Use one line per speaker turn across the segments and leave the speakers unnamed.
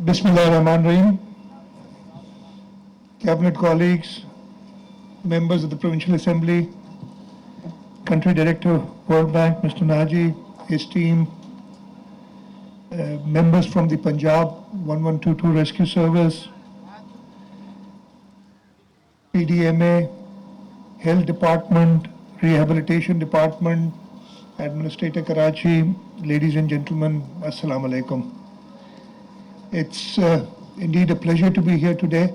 Bismillahirrahmanirrahim. Cabinet colleagues, members of the Provincial Assembly, Country Director, World Bank, Mr. Najy, his team, members from the Punjab 1122 Rescue Service, PDMA, Health Department, Rehabilitation Department, Administrator Karachi, ladies and gentlemen, Assalamu alaikum. It's indeed a pleasure to be here today.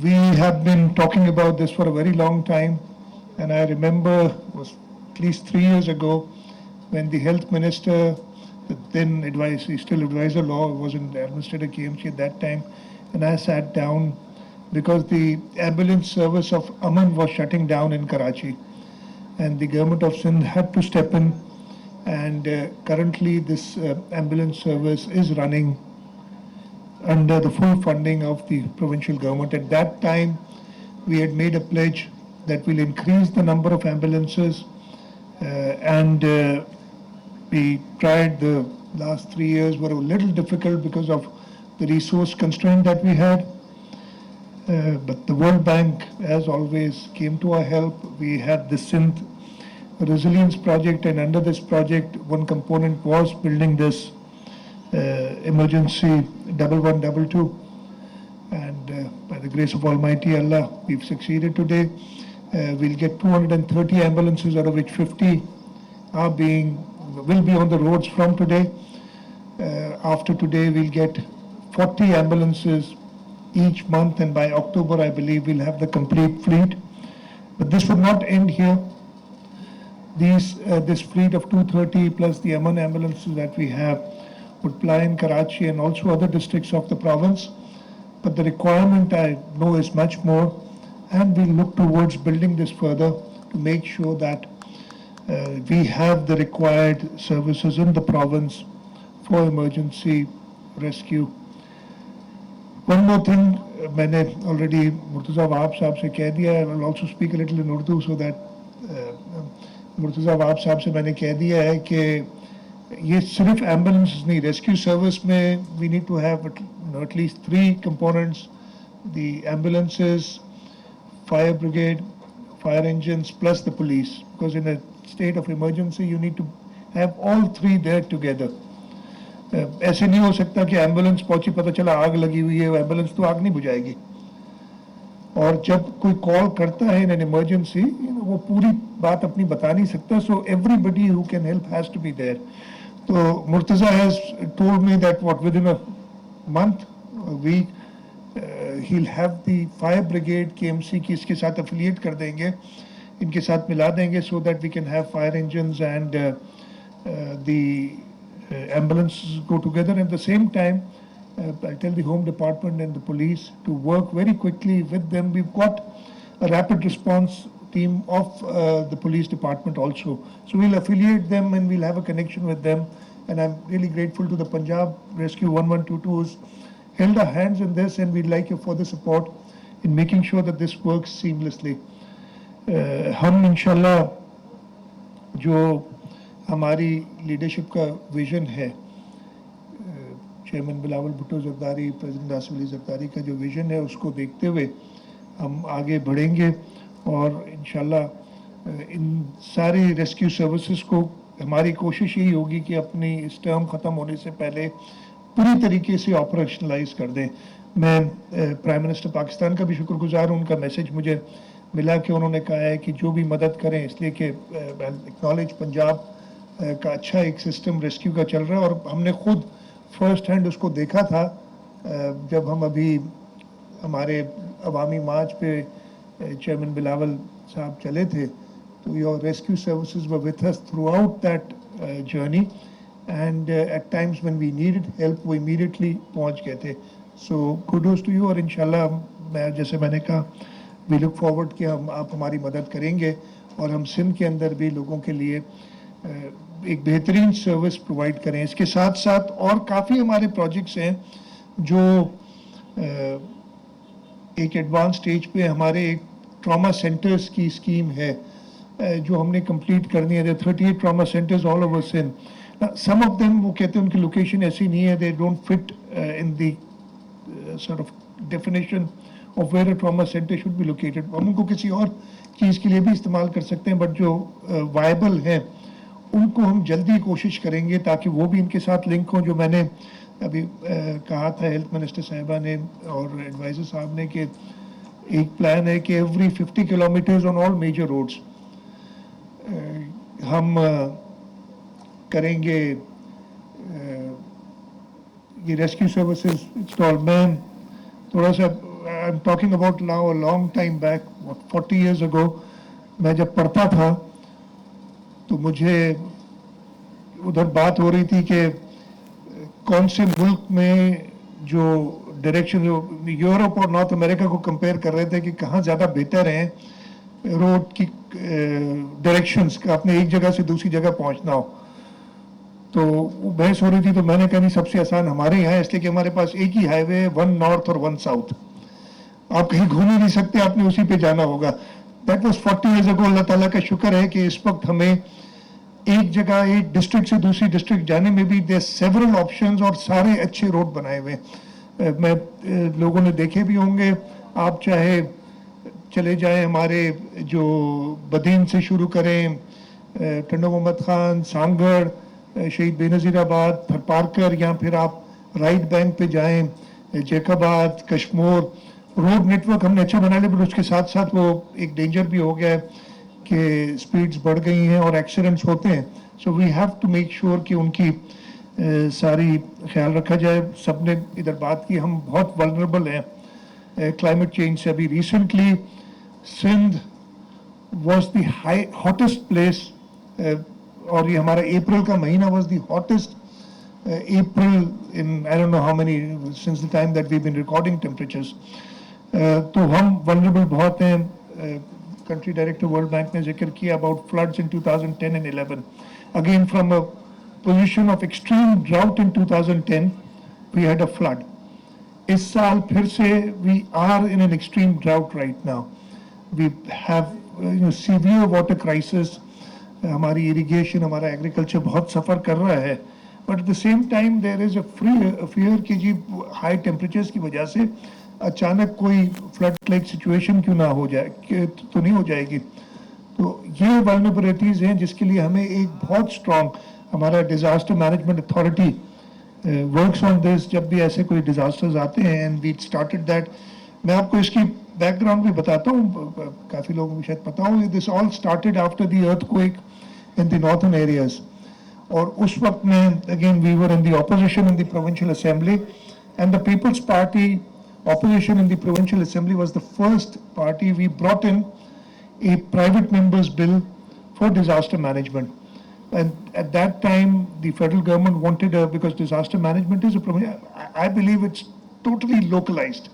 We have been talking about this for a very long time, and I remember it was at least 3 years ago when the Health Minister, the then still advisor law, wasn't Administrator KMC at that time, and I sat down because the ambulance service of Aman was shutting down in Karachi, and the government of Sindh had to step in, and currently this ambulance service is running under the full funding of the provincial government. At that time, we had made a pledge that we'll increase the number of ambulances, and we tried. The last 3 years were a little difficult because of the resource constraint that we had. But the World Bank, as always, came to our help. We had the Sindh Resilience Project, and under this project, one component was building this emergency 1122. And by the grace of Almighty Allah, we've succeeded today. We'll get 230 ambulances, out of which 50 will be on the roads from today. After today, we'll get 40 ambulances each month, and by October, I believe, we'll have the complete fleet. But this would not end here. This fleet of 230 plus the Aman ambulances that we have would ply in Karachi and also other districts of the province. But the requirement, I know, is much more, and we look towards building this further to make sure that we have the required services in the province for emergency rescue. One more thing, मैंने already Murtaza Wahab साहब से कह दिया है. I will also speak a little in Urdu so that Murtaza Wahab साहब से मैंने कह दिया है कि ये सिर्फ एम्बुलेंस नहीं, रेस्क्यू सर्विस में we need to have at least 3 components: the ambulances, fire brigade, fire engines, plus the police. Because in a state of emergency, you need to have all 3 there together. ऐसे नहीं हो सकता कि ambulance पहुंची, पता चला आग लगी हुई है, वो एम्बुलेंस तो आग नहीं बुझाएगी. और जब कोई कॉल करता है इन एन इमरजेंसी, वो पूरी बात अपनी बता नहीं सकता. So everybody who can help has to be there. So Murtaza has told me that within a month, a week, he'll have the fire brigade KMC की इसके साथ affiliate कर देंगे, इनके साथ मिला देंगे, so that we can have fire engines and the ambulances go together. At the same time, I tell the Home Department and the police to work very quickly with them. We've got a rapid response team of the police department also. So we'll affiliate them and we'll have a connection with them. And I'm really grateful to the Punjab Rescue 1122 who's held our hands in this, and we'd like your further support in making sure that this works seamlessly. हम इंशाल्लाह जो हमारी leadership का vision है, chairman Bilawal Bhutto Zardari, president Asif Ali Zardari का जो vision है, उसको देखते हुए हम आगे बढ़ेंगे. और इंशाल्लाह इन सारी रेस्क्यू सर्विसेज को हमारी कोशिश यही होगी कि अपनी इस टर्म ख़त्म होने से पहले पूरी तरीके से ऑपरेशनलाइज कर दें. मैं प्राइम मिनिस्टर पाकिस्तान का भी शुक्रगुजार हूँ. उनका मैसेज मुझे मिला कि उन्होंने कहा है कि जो भी मदद करें, इसलिए कि एक्नॉलेज पंजाब का अच्छा एक सिस्टम रेस्क्यू का चल रहा है. और हमने खुद फर्स्ट हैंड उसको देखा था जब हम अभी हमारे अवामी मार्च पे Chairman Bilawal साहब चले थे. तो your rescue services were with us throughout that journey, and at times when we needed help, वो immediately पहुंच गए थे. So kudos to you. और इंशाल्लाह मैं जैसे मैंने कहा, we look forward कि आप हमारी मदद करेंगे और हम सिंध के अंदर भी लोगों के लिए एक बेहतरीन सर्विस प्रोवाइड करें. इसके साथ साथ और काफ़ी हमारे प्रोजेक्ट्स हैं जो एक एडवांस स्टेज पे हमारे एक ट्रॉमा सेंटर्स की स्कीम है जो हमने कंप्लीट करनी है. 38 trauma centers all over Sindh. Some of them वो कहते हैं उनकी location ऐसी नहीं है, they don't fit in the sort of definition of where a trauma center should be located. हम उनको किसी और चीज़ के लिए भी इस्तेमाल कर सकते हैं, बट जो वायबल हैं उनको हम जल्दी कोशिश करेंगे ताकि वो भी इनके साथ लिंक हों. जो मैंने अभी कहा था हेल्थ मिनिस्टर साहिबा ने और एडवाइजर साहब ने कि एक प्लान है कि every 50 kilometers on all major roads हम करेंगे ये रेस्क्यू सर्विसेज इंस्टॉल. मैं थोड़ा सा I am talking about now a long time back, 40 years ago, मैं जब पढ़ता था तो मुझे उधर बात हो रही थी कि कौन से मुल्क में जो डायरेक्शन, यूरोप और नॉर्थ अमेरिका को कंपेयर कर रहे थे कि कहाँ ज़्यादा बेहतर हैं रोड की डायरेक्शंस का, अपने एक जगह से दूसरी जगह पहुँचना हो. तो वो बहस हो रही थी, तो मैंने कहा नहीं, सबसे आसान हमारे यहाँ है, इसलिए कि हमारे पास एक ही हाईवे है, वन नॉर्थ और वन साउथ. आप कहीं घूम ही नहीं सकते, आपने उसी पे जाना होगा. That was 40 years ago. अल्लाह ताला का शुक्र है कि इस वक्त हमें एक जगह, एक डिस्ट्रिक्ट से दूसरी डिस्ट्रिक्ट जाने में भी देयर सेवरल ऑप्शंस और सारे अच्छे रोड बनाए हुए. मैं लोगों ने देखे भी होंगे, आप चाहे चले जाएं हमारे जो बदीन से शुरू करें, टंडो मोहम्मद खान, सांगड़, शहीद बेनज़ीराबाद, थरपारकर, या फिर आप राइट बैंक पे जाएं, जैकाबाद, कश्मीर. रोड नेटवर्क हमने अच्छा बना लिया, पर उसके साथ साथ वो एक डेंजर भी हो गया है कि स्पीड्स बढ़ गई हैं और एक्सीडेंट्स होते हैं. So we have to make sure कि उनकी सारी ख्याल रखा जाए. सब ने इधर बात की, हम बहुत वल्नरेबल हैं क्लाइमेट चेंज से. अभी recently Sindh was the hottest place, और ये हमारा अप्रैल का महीना was the hottest April in I don't know how many since the time that we been recording temperatures. तो हम वल्नरेबल बहुत हैं. कंट्री डायरेक्टर वर्ल्ड बैंक ने जिक्र किया about floods in 2010 and 11. Again from a position of extreme drought in 2010, we had a flood. इस साल फिर से we are in an extreme drought right now. We have severe water crisis. हमारी irrigation, हमारा agriculture बहुत सफ़र कर रहा है. But at the same time there is a fear कि जी high temperatures की वजह से अचानक कोई flood like situation क्यों ना हो जाए, तो नहीं हो जाएगी. तो ये vulnerabilities हैं जिसके लिए हमें एक बहुत strong, हमारा disaster management authority works on this. जब भी ऐसे कोई डिजास्टर्स आते हैं एंड वी स्टार्टेड दैट. मैं आपको इसकी बैकग्राउंड भी बताता हूँ, काफ़ी लोगों को शायद पता हो. This all started after the earthquake in the northern areas. और उस वक्त में again we were in the opposition in the provincial assembly, and the Peoples Party opposition in the provincial assembly was the first party. We brought in a private members bill for disaster management. And at that time, the federal government wanted, because disaster management is I believe it's totally localized.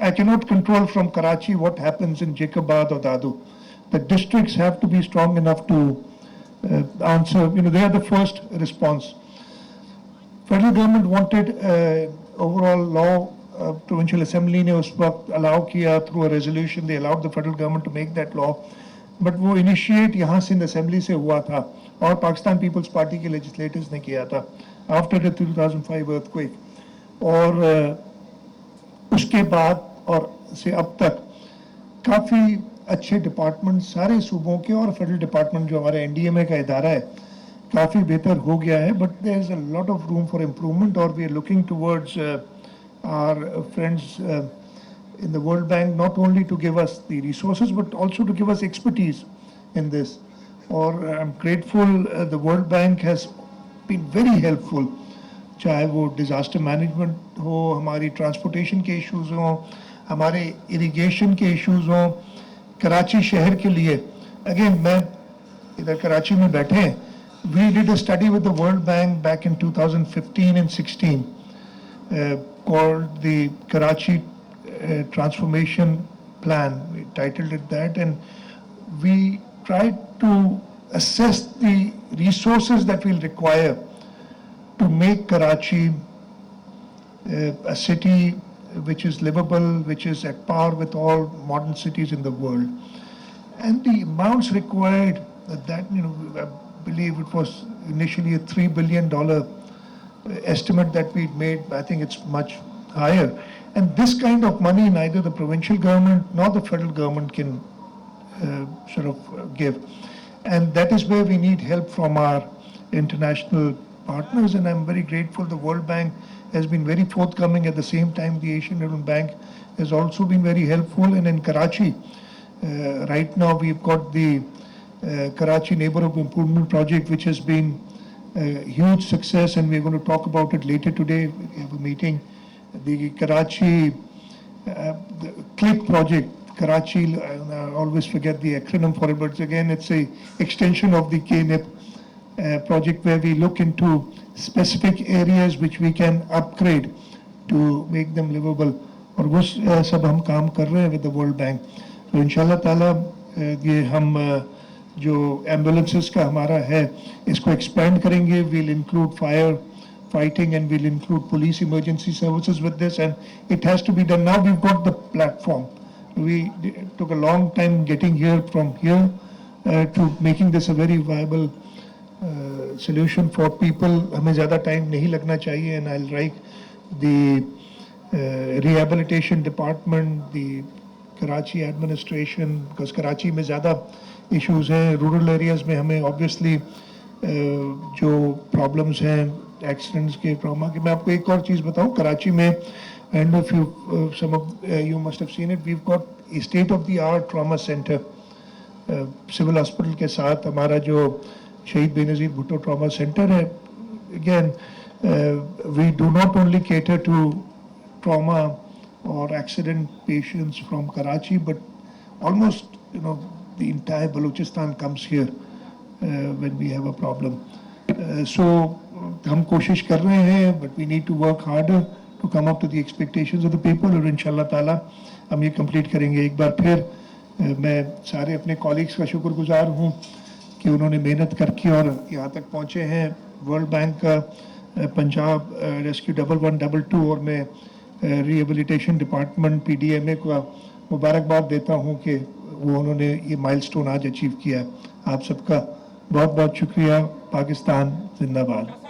I cannot control from Karachi what happens in Jacobabad or Dadu. The districts have to be strong enough to answer. They are the first response. Federal government wanted overall law. Provincial Assembly ने उस वक्त allow किया through a resolution. They allowed the federal government to make that law. But वो initiate यहाँ Sindh assembly से हुआ था और पाकिस्तान पीपल्स पार्टी के लेजिस्लेटर्स ने किया था आफ्टर द 2005 अर्थक्वेक. और उसके बाद और से अब तक काफ़ी अच्छे डिपार्टमेंट सारे सूबों के और फेडरल डिपार्टमेंट जो हमारे एनडीएमए का इदारा है काफ़ी बेहतर हो गया है. But there is a lot of room for improvement, और we are looking towards our friends in the World Bank, not only to give us the resources but also to give us expertise in this. Or I'm grateful the World Bank has been very helpful, चाहे वो disaster management हो, हमारी transportation के issues हो, हमारे irrigation के issues हो. कराची शहर के लिए again मैं इधर कराची में बैठे हैं, we did a study with the World Bank back in 2015 and 16 called the Karachi transformation plan. We titled it that, and we tried to assess the resources that we'll require to make Karachi a city which is livable, which is at par with all modern cities in the world. And the amounts required, that believe it was initially a $3 billion estimate that we'd made. I think it's much higher. And this kind of money, neither the provincial government nor the federal government can give. And that is where we need help from our international partners. And I'm very grateful the World Bank has been very forthcoming. At the same time, the Asian Development Bank has also been very helpful. And in Karachi, right now we've got the Karachi Neighborhood Improvement Project, which has been a huge success, and we're going to talk about it later today. We have a meeting. The Karachi the CLIck project, Karachi, I always forget the acronym for it, but again, it's a extension of the KMIP project, where we look into specific areas which we can upgrade to make them livable. और वो सब हम काम कर रहे हैं with the World Bank. तो इंशाल्लाह ताला ये हम जो ambulances का हमारा है इसको expand करेंगे. We'll include fire fighting and we'll include police emergency services with this, and it has to be done. Now we've got the platform. We took a long time getting here from here to making this a very viable solution for people. हमें ज़्यादा time नहीं लगना चाहिए, and I'll write the rehabilitation department, the Karachi administration, because Karachi में ज़्यादा issues हैं. Rural areas में हमें obviously जो problems हैं accidents के trauma के. मैं आपको एक और चीज़ बताऊँ, कराची में, and if you some of you must have seen it, we've got a state of the art trauma center civil hospital के साथ. हमारा जो शहीद बेनज़ीर भुट्टो trauma center है, again we do not only cater to trauma or accident patients from Karachi, but almost the entire Balochistan comes here when we have a problem. So हम कोशिश कर रहे हैं, but we need to work harder to come up to the expectations of the people, और इंशाल्लाह ताला हम ये complete करेंगे. एक बार फिर मैं सारे अपने colleagues का शुक्रगुजार हूँ कि उन्होंने मेहनत करके और यहाँ तक पहुँचे हैं. वर्ल्ड बैंक का पंजाब रेस्क्यू 1122 और मैं रिहेबिलिटेशन डिपार्टमेंट PDMA को मुबारकबाद देता हूँ कि वो उन्होंने ये माइलस्टोन आज अचीव किया. आप सबका बहुत बहुत शुक्रिया. पाकिस्तान जिंदाबाद.